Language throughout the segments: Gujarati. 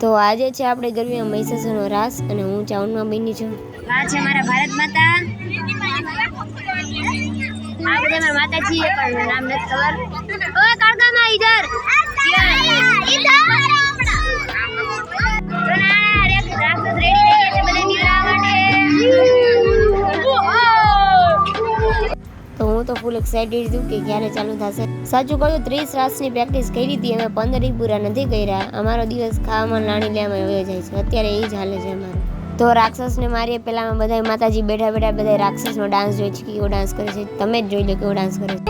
તો આજે છે આપણે ગરમીમાં મહિષાસુરનો રાસ અને હું ચાઉનમાં બની છું. આ છે મારા ભારત માતા. આ બધા મારા માતાજી પણ નામ નથી ખબર. ઓય કાળકામાં ઇધર તો હું તો ફૂલ એક્સાઇટેડ છું કે ક્યારે ચાલુ થશે. સાચું કહું તો 30 રાસની પ્રેક્ટિસ કરી હતી, અમે 15 પૂરા નથી કર્યા. અમારો દિવસ ખાવામાં નાણી લેવામાં વયો જાય છે, અત્યારે એ જ હાલે છે અમારું. તો રાક્ષસને મારીએ પહેલાં બધા માતાજી બેઠા બેઠા બધા રાક્ષસનો ડાન્સ જોઈ છે, કેવો ડાન્સ કરે છે. તમે જ જોઈ લો કેવો ડાન્સ કરે છે.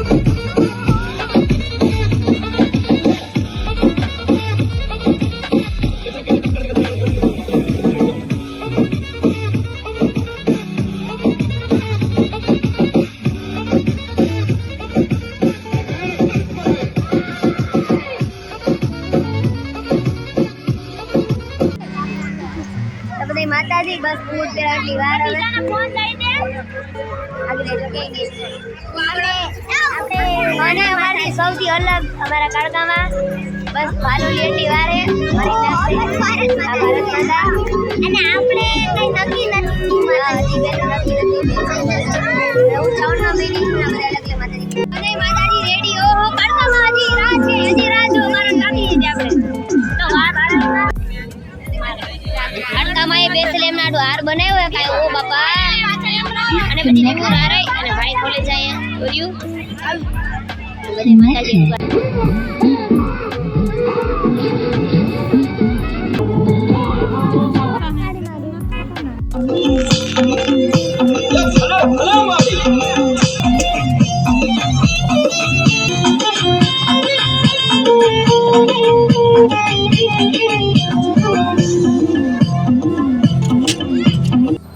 માતાજી બસ ફૂટ પેલાની વાર હવે આપણે અમારી સૌથી અલગ અમારા કાળકામાં બસ ભાલુલી એટલી વારે ભારત માતા અને આપણે કઈ નક્કી નથી હું ચાઉનમાં બેની છું આપણે અલગ માતાજી અને માતાજી રેડી. ઓહો કાળકામાં હજી રાહ છે, હજી રાહ જો મારા કાકી છે આપણે તો કાળકામાં એ બેસલે એમના હાર બનાવ્યો હે કાઈ. ઓ બાપા અને પછી નિમુર હારાઈ અને ભાઈ ખોલે જાય જોયું બધે માતાજી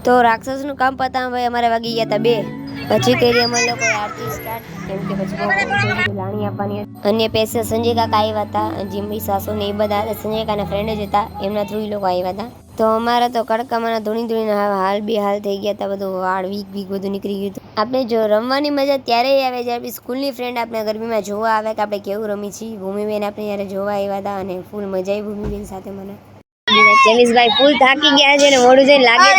તો રાક્ષસનું કામ પતાવવા ભાઈ અમારે વાગી ગયા હતા 2. પછી કરી અમે લોકો આરતી સ્ટાર્ટ, કેમ કે પછી લાણી આપવાની અન્ય પૈસા સંજય કાકા આવ્યા હતા, જીમી સાસુ ને એ બધા સંજય કાકાના ફ્રેન્ડ જ હતા, એમના થ્રુ એ લોકો આવ્યા હતા. તો અમારા તો કડકામાં ધોણીના હાલ બે હાલ થઈ ગયા હતા, બધું વાળ વીક બધું નીકળી ગયું હતું. આપણે જો રમવાની મજા ત્યારે આવે જ્યારે સ્કૂલની ફ્રેન્ડ આપણે ગરમીમાં જોવા આવે કે આપણે કેવું રમી છીએ. ભૂમિબેન આપણે જ્યારે જોવા આવ્યા હતા અને ફૂલ મજા આવી ભૂમિબેન સાથે. મને ચેનિસભાઈ ફૂલ થાકી ગયા છે ને મોડું જઈને લાગે છે.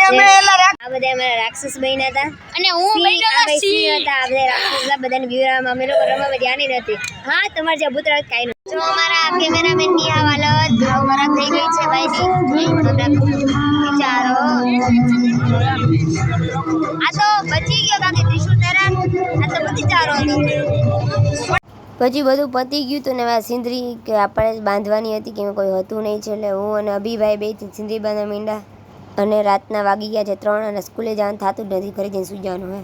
આ બધા અમારા રાક્ષસ બન્યા હતા અને હું બન્યો સિંહ હતા. આ બધા રાક્ષસલા બધાને બીવરામાં અમે લોકો રમવા ધ્યાન નથી. હા તમારે જે ભૂતરા કાઈ ન. જો અમારા કેમેરામેન ની આ હાલત ખરાબ થઈ ગઈ છે ભાઈ ની. વિચારો આ તો બચી ગયો કાકી ત્રિશુલ તેરા. આ તો બચી ચારો હતો. પછી બધું પતી ગયું હતું ને સિંદરી કે આપણે બાંધવાની હતી કે કોઈ હતું નહીં છે, એટલે હું અને અભિભાઈ બે સિંદરી બાંધવા માંડ્યા અને રાતના વાગી ગયા છે 3 અને સ્કૂલે જવાનું થતું જ નથી, ઘરે જઈને સુઈ જવાનું હોય.